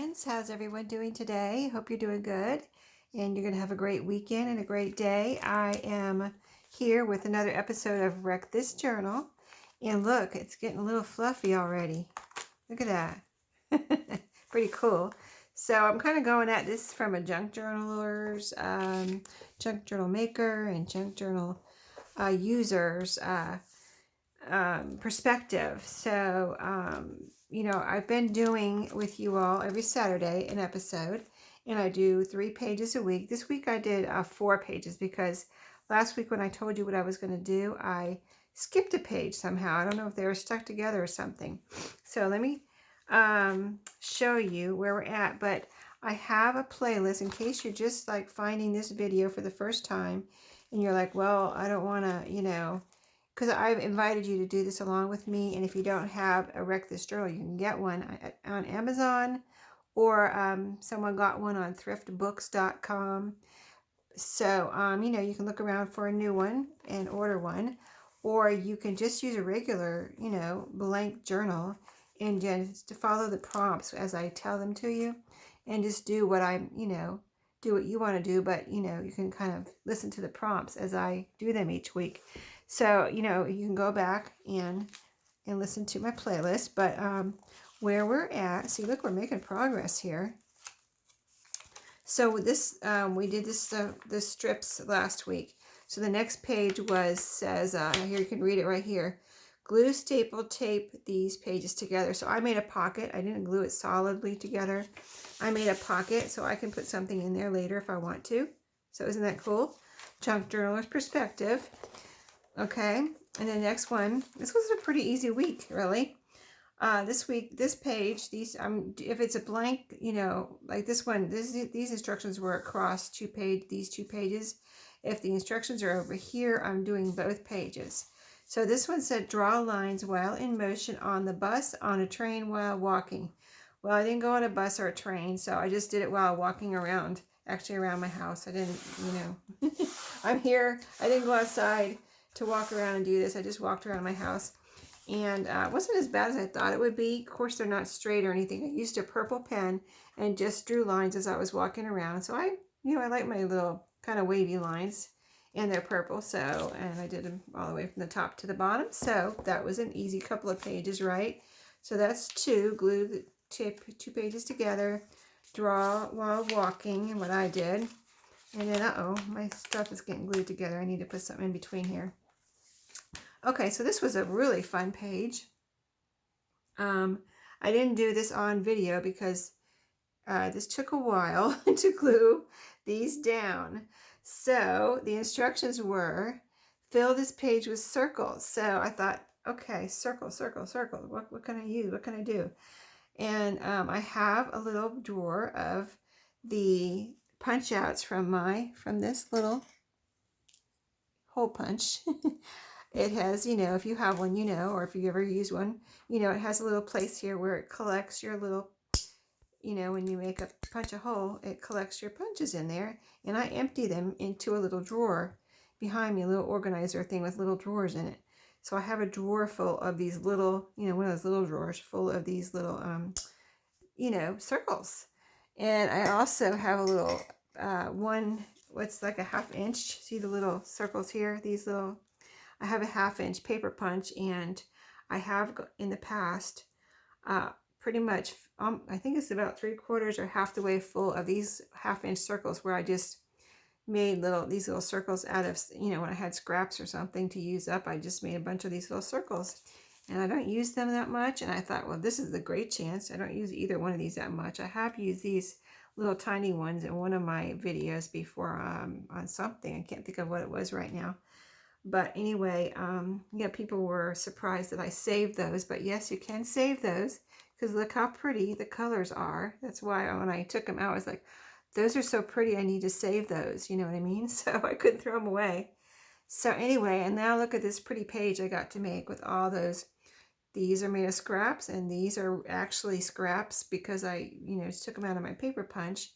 friends. How's everyone doing today? Hope you're doing good and you're going to have a great weekend and a great day. I am here with another episode of Wreck This Journal. And look, it's getting a little fluffy already. Look at that. Pretty cool. So I'm kind of going at this from a junk journaler's, junk journal maker and junk journal users perspective. So, you know, I've been doing with you all every Saturday an episode, and I do 3 pages a week. This week I did 4 pages because last week when I told you what I was going to do, I skipped a page somehow. I don't know if they were stuck together or something. So let me show you where we're at. But I have a playlist in case you're just like finding this video for the first time and you're like, well, I don't want to, you know, because I've invited you to do this along with me. And if you don't have a Wreck This Journal, you can get one on Amazon, or someone got one on thriftbooks.com. So, you know, you can look around for a new one and order one, or you can just use a regular, you know, blank journal and just to follow the prompts as I tell them to you and just do what I'm, you know, do what you want to do, but, you know, you can kind of listen to the prompts as I do them each week. So, you know, you can go back and listen to my playlist, but where we're at, see, look, we're making progress here. So this, we did this, the strips last week. So the next page says, here you can read it right here. Glue, staple, tape these pages together. So I made a pocket. I didn't glue it solidly together. I made a pocket so I can put something in there later if I want to. So isn't that cool? Junk journaler's perspective. Okay, and the next one, this was a pretty easy week, really. This week, this page, these, if it's a blank, you know, like this one, these instructions were across these 2 pages. If the instructions are over here, I'm doing both pages. So this one said, draw lines while in motion on the bus, on a train, while walking. Well, I didn't go on a bus or a train, so I just did it while walking around, actually around my house. I didn't, you know, I'm here. I didn't go outside to walk around and do this. I just walked around my house, and it wasn't as bad as I thought it would be. Of course, they're not straight or anything. I used a purple pen and just drew lines as I was walking around. So I like my little kind of wavy lines, and they're purple. So, and I did them all the way from the top to the bottom. So that was an easy couple of pages, right? So that's 2. Glue the 2 pages together, draw while walking, and what I did. And then, my stuff is getting glued together. I need to put something in between here. Okay, so this was a really fun page. I didn't do this on video because this took a while to glue these down. So the instructions were, fill this page with circles. So I thought, okay, circle, circle, circle. What can I use? What can I do? And I have a little drawer of the punch outs from this little hole punch. It has, you know, if you have one, you know, or if you ever use one, you know, it has a little place here where it collects your little, you know, when you punch a hole, it collects your punches in there. And I empty them into a little drawer behind me, a little organizer thing with little drawers in it. So I have a drawer full of these little, you know, one of those little drawers full of these little, you know, circles. And I also have a little what's like a 1/2 inch. See the little circles here? These little, I have a 1/2 inch paper punch, and I have in the past pretty much, I think it's about 3/4 or half the way full of these 1/2 inch circles where I just made these little circles out of, you know, when I had scraps or something to use up, I just made a bunch of these little circles. And I don't use them that much, and I thought, well, this is a great chance. I don't use either one of these that much. I have used these little tiny ones in one of my videos before on something. I can't think of what it was right now. But anyway, yeah, people were surprised that I saved those. But yes, you can save those because look how pretty the colors are. That's why when I took them out, I was like, those are so pretty. I need to save those. You know what I mean? So I couldn't throw them away. So anyway, and now look at this pretty page I got to make with all those. These are made of scraps, and these are actually scraps because I, you know, just took them out of my paper punch.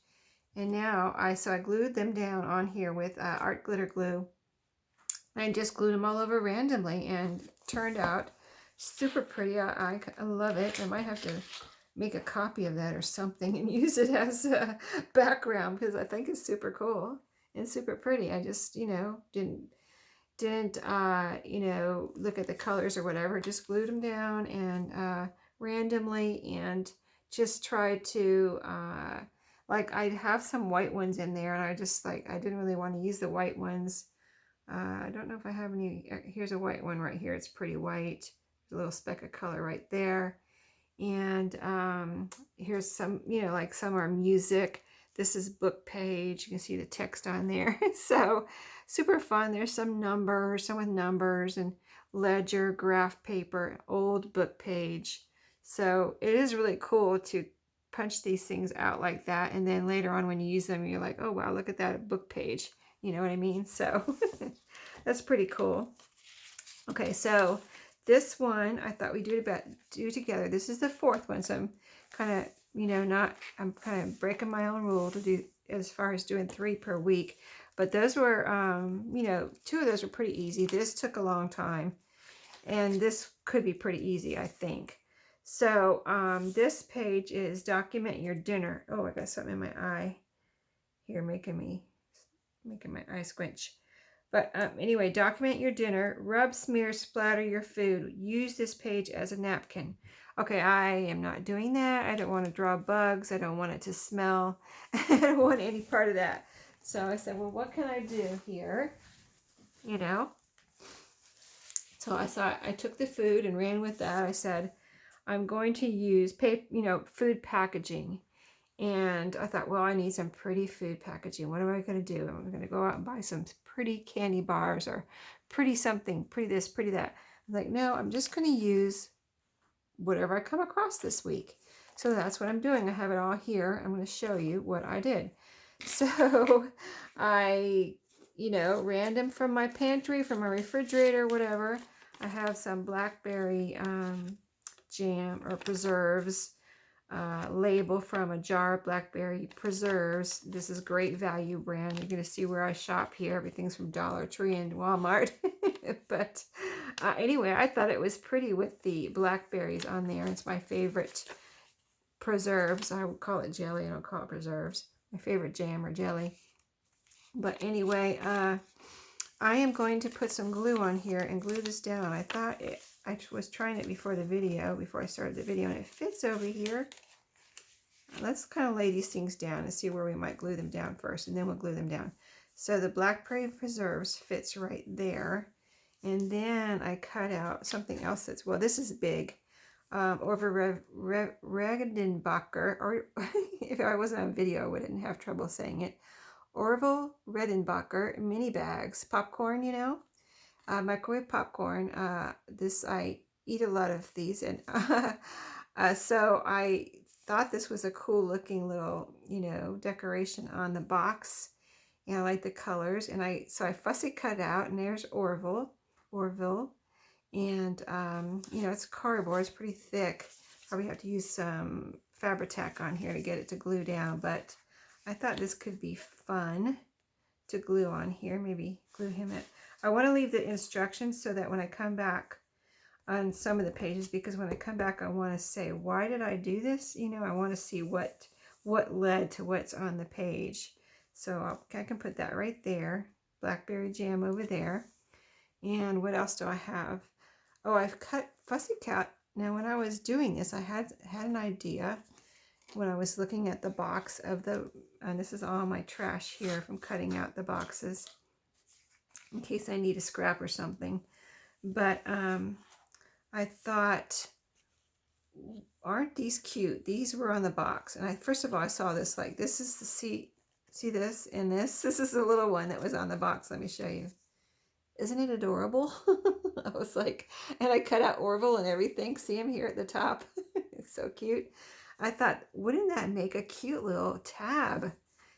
And now I glued them down on here with art glitter glue. I just glued them all over randomly and turned out super pretty. I love it. I might have to make a copy of that or something and use it as a background because I think it's super cool and super pretty. I just, didn't look at the colors or whatever, just glued them down and randomly, and just tried to like, I have some white ones in there, and I just like, I didn't really want to use the white ones. I don't know if I have any. Here's a white one right here. It's pretty white. There's a little speck of color right there. And here's some, like some are music. This is book page. You can see the text on there. So super fun. There's some numbers, some with numbers, and ledger, graph paper, old book page. So it is really cool to punch these things out like that. And then later on when you use them, you're like, oh, wow, look at that book page. You know what I mean? So that's pretty cool. Okay, so this one I thought we'd do together. This is the fourth one, so I'm kind of, I'm kind of breaking my own rule to do as far as doing 3 per week. But those were, 2 of those were pretty easy. This took a long time, and this could be pretty easy, I think. So this page is document your dinner. Oh, I got something in my eye here making my eye squinch. But anyway, document your dinner, rub, smear, splatter your food. Use this page as a napkin. Okay, I am not doing that. I don't want to draw bugs. I don't want it to smell. I don't want any part of that. So I said, well, what can I do here? So I took the food and ran with that. I said, I'm going to use food packaging. And I thought, well, I need some pretty food packaging. What am I going to do? I'm going to go out and buy some pretty candy bars or pretty something, pretty this, pretty that. I'm like, no, I'm just going to use whatever I come across this week. So that's what I'm doing. I have it all here. I'm going to show you what I did. So I, random from my pantry, from my refrigerator, whatever. I have some blackberry jam or preserves. Label from a jar of blackberry preserves. This is Great Value brand. You're going to see where I shop here. Everything's from Dollar Tree and Walmart. But anyway, I thought it was pretty with the blackberries on there. It's my favorite preserves. I would call it jelly. I don't call it preserves. My favorite jam or jelly. But anyway, I am going to put some glue on here and glue this down. I was trying it before I started the video, and it fits over here. Let's kind of lay these things down and see where we might glue them down first, and then we'll glue them down. So the blackberry preserves fits right there. And then I cut out something else this is big. Over Redenbacher, or if I wasn't on video, I wouldn't have trouble saying it. Orville Redenbacher mini bags, popcorn, microwave popcorn. I eat a lot of these, and so I thought this was a cool looking little, decoration on the box, and I like the colors, and so I fussy cut out, and there's Orville, and it's cardboard. It's pretty thick. Probably have to use some Fabri-Tac on here to get it to glue down, but I thought this could be fun to glue on here. Maybe glue him at. I want to leave the instructions so that when I come back on some of the pages, because when I come back, I want to say, why did I do this? I want to see what led to what's on the page. So I can put that right there. Blackberry jam over there. And what else do I have? Oh, I've cut fussy cut. Now, when I was doing this, I had an idea when I was looking at the box of and this is all my trash here from cutting out the boxes in case I need a scrap or something. But I thought, aren't these cute? These were on the box. And first of all, I saw this, like, this is the see this and this? This is the little one that was on the box. Let me show you. Isn't it adorable? I was like, and I cut out Orville and everything. See him here at the top? It's so cute. I thought, wouldn't that make a cute little tab?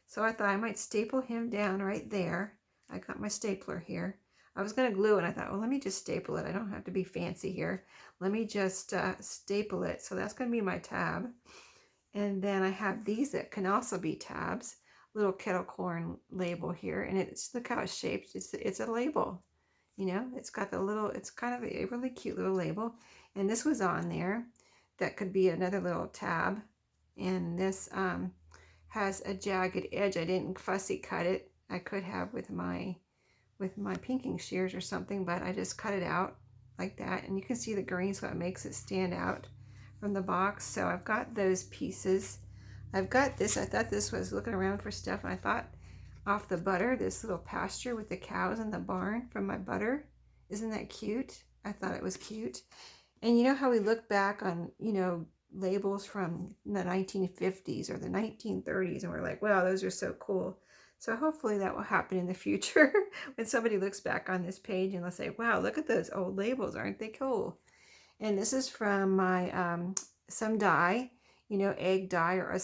So I thought I might staple him down right there. I got my stapler here. I was going to glue it, and I thought, well, let me just staple it. I don't have to be fancy here. Let me just staple it. So that's going to be my tab. And then I have these that can also be tabs. Little kettle corn label here, and look how it's shaped. It's a label. It's got it's kind of a really cute little label. And this was on there. that could be another little tab. And this has a jagged edge. I didn't fussy cut it. I could have with my pinking shears or something, but I just cut it out like that. And you can see the green, so it makes it stand out from the box. So I've got those pieces. I've got this. I thought this was looking around for stuff, and I thought off the butter, this little pasture with the cows in the barn from my butter. Isn't that cute? I thought it was cute. And you know how we look back on, labels from the 1950s or the 1930s, and we're like, wow, those are so cool. So hopefully that will happen in the future when somebody looks back on this page and they'll say, wow, look at those old labels. Aren't they cool? And this is from my some dye, egg dye or,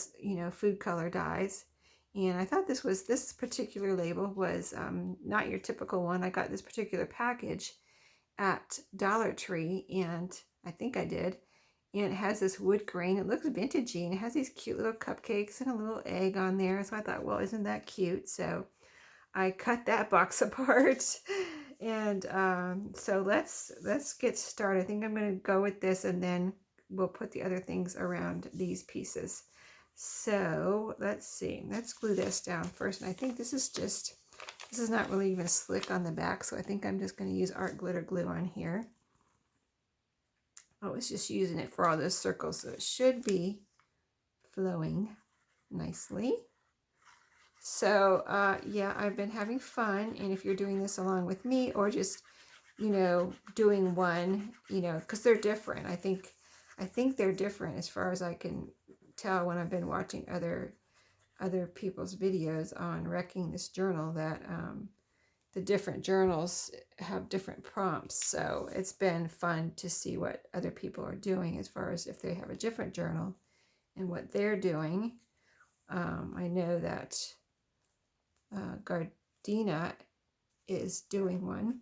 food color dyes. And I thought this particular label was not your typical one. I got this particular package at Dollar Tree, and I think I did. And it has this wood grain. It looks vintagey, and it has these cute little cupcakes and a little egg on there. So I thought, well, isn't that cute? So I cut that box apart. And so let's get started. I think I'm going to go with this, and then we'll put the other things around these pieces. So let's see. Let's glue this down first. And I think this is not really even slick on the back, so I think I'm just going to use art glitter glue on here. I was just using it for all those circles, so it should be flowing nicely. So yeah, I've been having fun, and if you're doing this along with me, or just doing one, because they're different. I think they're different as far as I can tell when I've been watching other people's videos on wrecking this journal, that the different journals have different prompts. So it's been fun to see what other people are doing as far as if they have a different journal and what they're doing. I know that Gardena is doing one,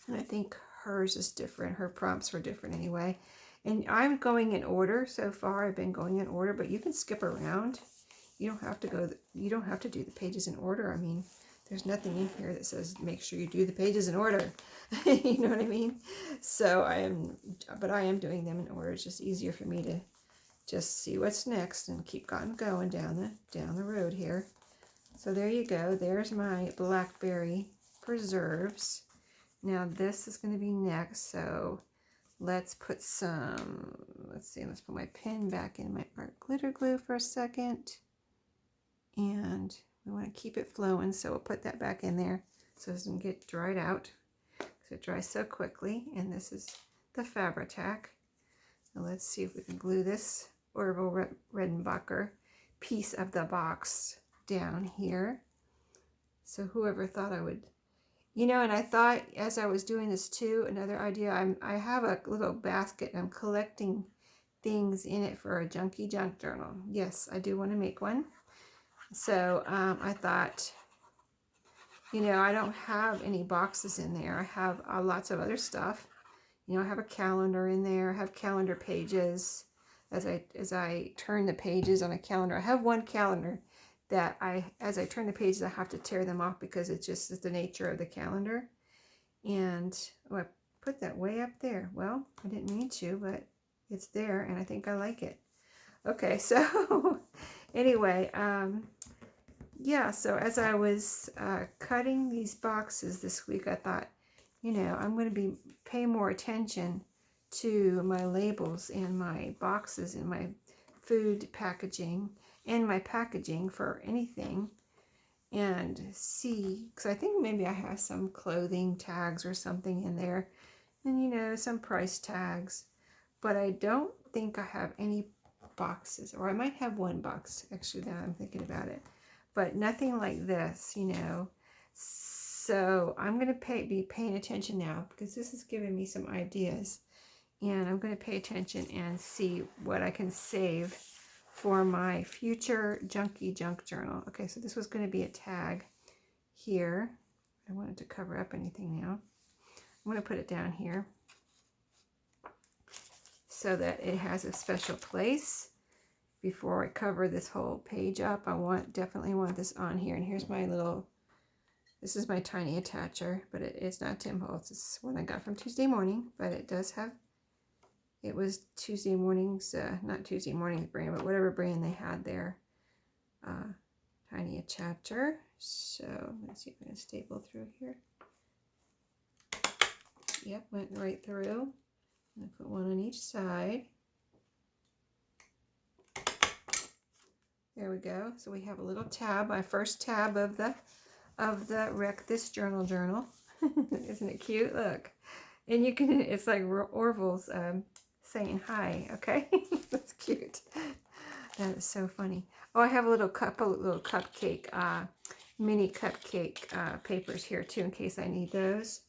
and I think hers is different. Her prompts were different anyway. And I'm going in order so far. I've been going in order, but you can skip around. You don't have to do the pages in order. I mean, there's nothing in here that says make sure you do the pages in order. You know what I mean? So I am doing them in order. It's just easier for me to just see what's next and keep going down the road here. So there you go. There's my blackberry preserves. Now this is going to be next. So let's put let's put my pen back in my art glitter glue for a second. And we want to keep it flowing, so we'll put that back in there so it doesn't get dried out, because it dries so quickly. And this is the Fabri-Tac. Now let's see if we can glue this Orville Redenbacher piece of the box down here. So whoever thought I would, and I thought as I was doing this too, another idea, I have a little basket, and I'm collecting things in it for a junky junk journal. Yes, I do want to make one. So I thought, I don't have any boxes in there. I have lots of other stuff. I have a calendar in there. I have calendar pages. As I turn the pages on a calendar, I have one calendar that as I turn the pages, I have to tear them off because it's the nature of the calendar. And I put that way up there. Well, I didn't mean to, but it's there, and I think I like it. Okay, so anyway, yeah, so as I was cutting these boxes this week, I thought, I'm going to pay more attention to my labels and my boxes and my food packaging and my packaging for anything, and see, because I think maybe I have some clothing tags or something in there, and some price tags, but I don't think I have any boxes, or I might have one box actually, now I'm thinking about it, but nothing like this, So I'm going to be paying attention now, because this is giving me some ideas, and I'm going to pay attention and see what I can save for my future junky junk journal. Okay, so this was going to be a tag here. I don't want it to cover up anything now. I'm going to put it down here so that it has a special place. Before I cover this whole page up, I definitely want this on here. And here's my this is my tiny attacher, but it's not Tim Holtz. It's one I got from Tuesday Morning, but it does have It was Tuesday Morning's, not Tuesday Morning's brand, but whatever brand they had there. Tiny a chapter. So let's see if I can staple through here. Yep, went right through. I'm going to put one on each side. There we go. So we have a little tab, my first tab of the Wreck This Journal journal. Isn't it cute? Look. And you can, it's like Orville's saying hi, okay? That's cute. That is so funny. Oh, I have a little cupcake, mini cupcake papers here too, in case I need those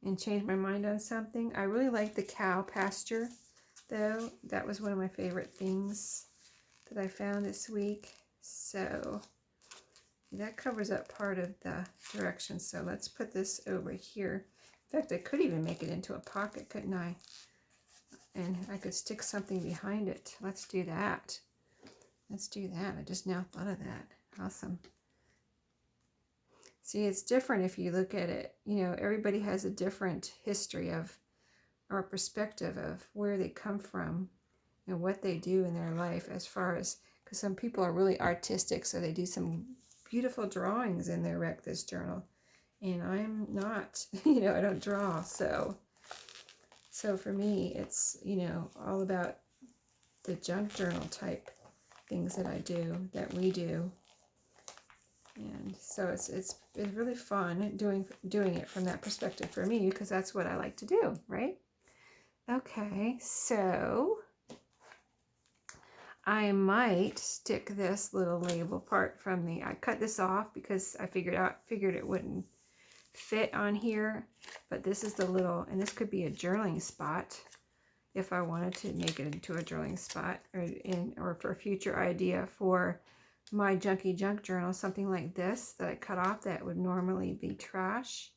and change my mind on something. I really like the cow pasture, though. That was one of my favorite things that I found this week. So that covers up part of the directions. So let's put this over here. In fact, I could even make it into a pocket, couldn't I? And I could stick something behind it. Let's do that. Let's do that. I just now thought of that. Awesome. See, it's different if you look at it. You know, everybody has a different history of, or perspective of where they come from and what they do in their life, as far as, because some people are really artistic, so they do some beautiful drawings in their Wreck This journal. And I'm not, you know, I don't draw. So for me, it's, you know, all about the junk journal type things that I do, that we do. And so it's really fun doing it from that perspective for me, because that's what I like to do, right? Okay, so I might stick this little label part from the, I cut this off because I figured it wouldn't fit on here, but this is the little, and this could be a journaling spot if I wanted to make it into a journaling spot, or for a future idea for my junky junk journal, something like this that I cut off that would normally be trash.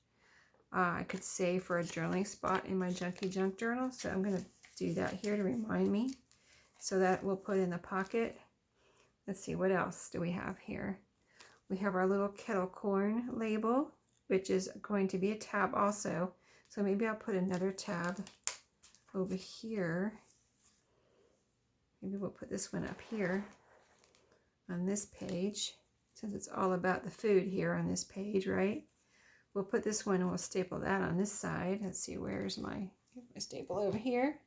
I could save for a journaling spot in my junky junk journal. So I'm going to do that here to remind me. So that we'll put in the pocket. Let's see, what else do we have here? We have our little kettle corn label, which is going to be a tab also. So maybe I'll put another tab over here. Maybe we'll put this one up here on this page, since it's all about the food here on this page, right? We'll put this one and we'll staple that on this side. Let's see, where's my staple over here?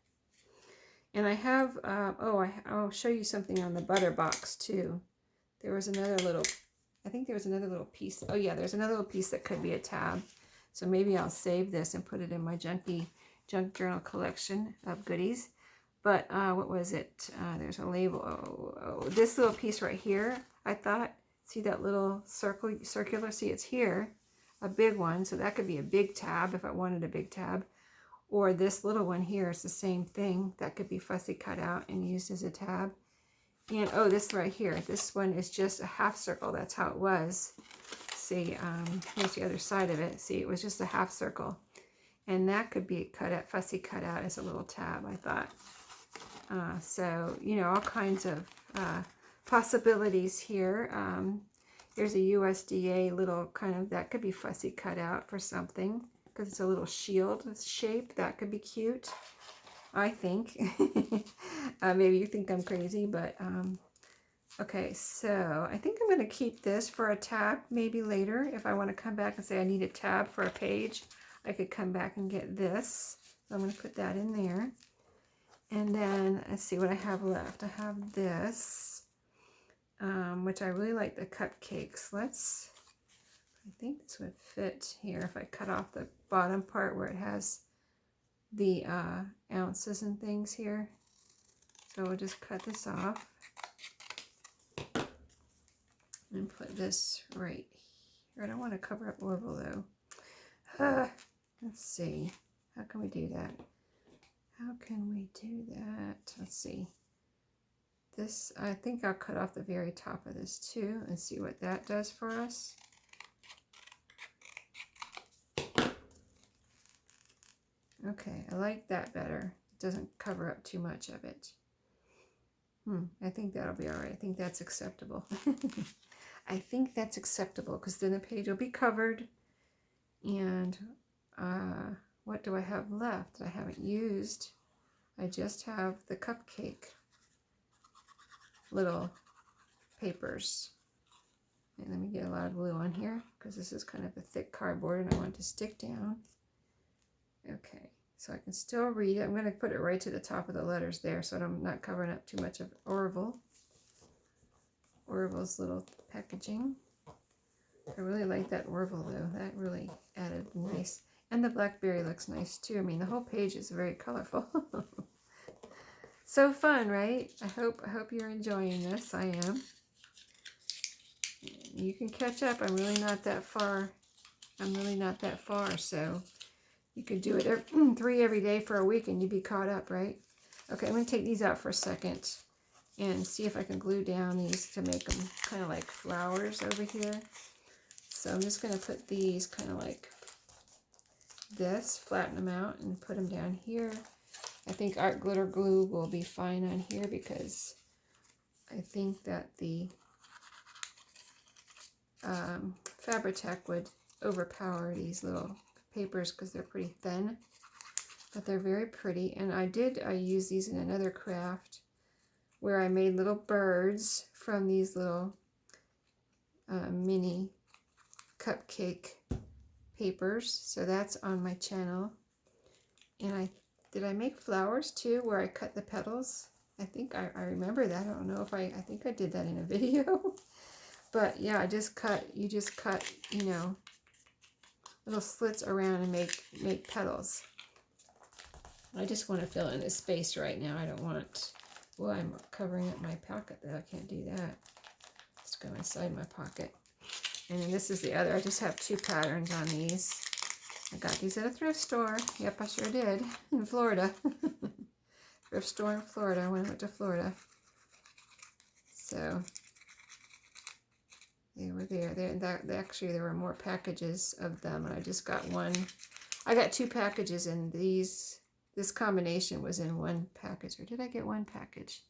And I have, I'll show you something on the butter box too. There was another little, I think there was another little piece. Oh yeah, there's another little piece that could be a tab. So maybe I'll save this and put it in my junk journal collection of goodies. But what was it? There's a label. Oh, this little piece right here, I thought, see that little circular? See, it's here, a big one. So that could be a big tab if I wanted a big tab. Or this little one here is the same thing. That could be fussy cut out and used as a tab. And oh, this right here, this one is just a half circle. That's how it was. See, here's the other side of it. See, it was just a half circle. And that could be cut out, fussy cut out as a little tab, I thought. So, you know, all kinds of possibilities here. Here's a USDA little kind of, that could be fussy cut out for something, because it's a little shield shape. That could be cute, I think. Maybe you think I'm crazy, but okay, so I think I'm going to keep this for a tab maybe later. If I want to come back and say I need a tab for a page, I could come back and get this. So I'm going to put that in there. And then let's see what I have left. I have this, which I really like, the cupcakes. I think this would fit here if I cut off the bottom part where it has the ounces and things here. So we'll just cut this off and put this right here. I don't want to cover up Orville though. Let's see. How can we do that? How can we do that? Let's see. This, I think I'll cut off the very top of this too and see what that does for us. Okay, I like that better. It doesn't cover up too much of it. I think that'll be all right. I think that's acceptable. I think that's acceptable, because then the page will be covered. And what do I have left that I haven't used? I just have the cupcake little papers. And let me get a lot of glue on here because this is kind of a thick cardboard and I want it to stick down. Okay, so I can still read it. I'm going to put it right to the top of the letters there so I'm not covering up too much of Orville's little packaging. I really like that Orville though. That really added nice. And the blackberry looks nice too. I mean, the whole page is very colorful. So fun, right? I hope you're enjoying this. I am. You can catch up. I'm really not that far. So you could do it 3 every day for a week and you'd be caught up, right? Okay, I'm going to take these out for a second and see if I can glue down these to make them kind of like flowers over here. So I'm just going to put these kind of like this, flatten them out and put them down here. I think art glitter glue will be fine on here because I think that the Fabri-Tac would overpower these little papers because they're pretty thin, but they're very pretty. And I use these in another craft where I made little birds from these little mini cupcake papers. So that's on my channel. And did I make flowers too where I cut the petals? I think I remember that. I don't know if I think I did that in a video. But yeah, you just cut, you know, little slits around and make petals. I just want to fill in this space right now. I don't want, well, I'm covering up my pocket though. I can't do that. Let's go inside my pocket. And then this is the other. I just have 2 patterns on these. I got these at a thrift store. Yep, I sure did. In Florida. Thrift store in Florida when I went to Florida. So they were there. Actually, there were more packages of them, and I just got one. I got 2 packages, and this combination was in 1 package. Or did I get 1 package?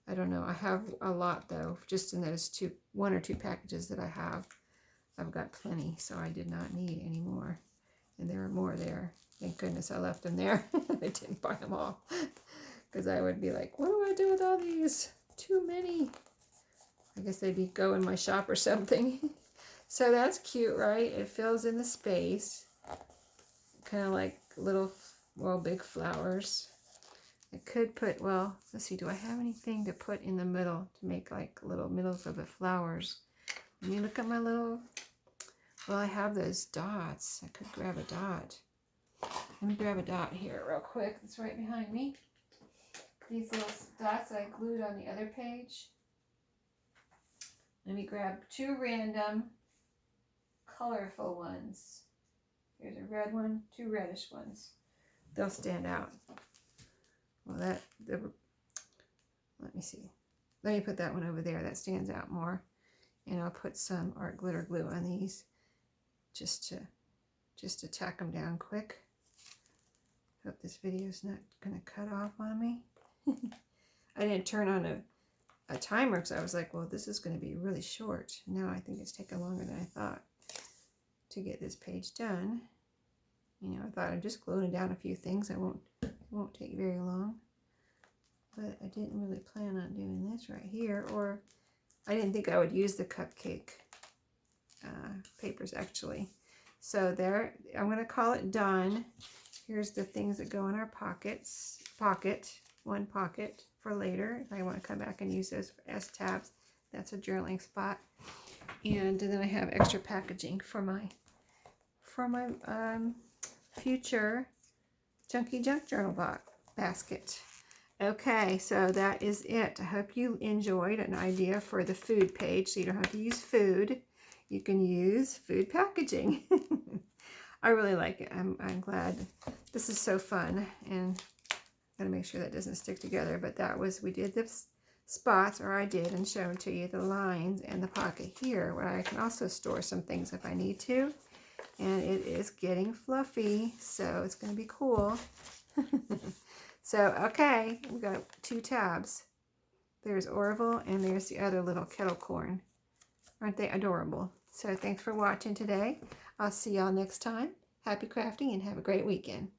I don't know. I have a lot though, just in those 1 or 2 packages that I have. I've got plenty, so I did not need any more. And there were more there. Thank goodness I left them there. I didn't buy them all. Because I would be like, what do I do with all these? Too many. I guess they'd go in my shop or something. So that's cute, right? It fills in the space. Kind of like little, well, big flowers. I could put, well, let's see, do I have anything to put in the middle to make like little middles of the flowers? Let me look at my little, well, I have those dots. I could grab a dot. Let me grab a dot here real quick. It's right behind me. These little dots I glued on the other page. Let me grab 2 random colorful ones. Here's a red one, 2 reddish ones. They'll stand out. Well, let me see. Let me put that one over there. That stands out more. And I'll put some art glitter glue on these just to tack them down quick. Hope this video is not going to cut off on me. I didn't turn on a timer because I was like, well, this is going to be really short. Now I think it's taken longer than I thought to get this page done. You know, I thought I'm just gluing down a few things. It won't take very long. But I didn't really plan on doing this right here, or I didn't think I would use the cupcake papers actually. So there, I'm going to call it done. Here's the things that go in our pockets. One pocket for later if I want to come back and use those as tabs. That's a journaling spot. And then I have extra packaging for my future Junky Junk Journal basket. Okay, so that is it. I hope you enjoyed an idea for the food page, so you don't have to use food. You can use food packaging. I really like it. I'm glad. This is so fun, and gotta make sure that doesn't stick together. But we did the spots, or I did, and showed to you the lines and the pocket here, where I can also store some things if I need to. And it is getting fluffy, so it's gonna be cool. So, okay, we've got 2 tabs. There's Orville and there's the other little kettle corn. Aren't they adorable? So thanks for watching today. I'll see y'all next time. Happy crafting and have a great weekend.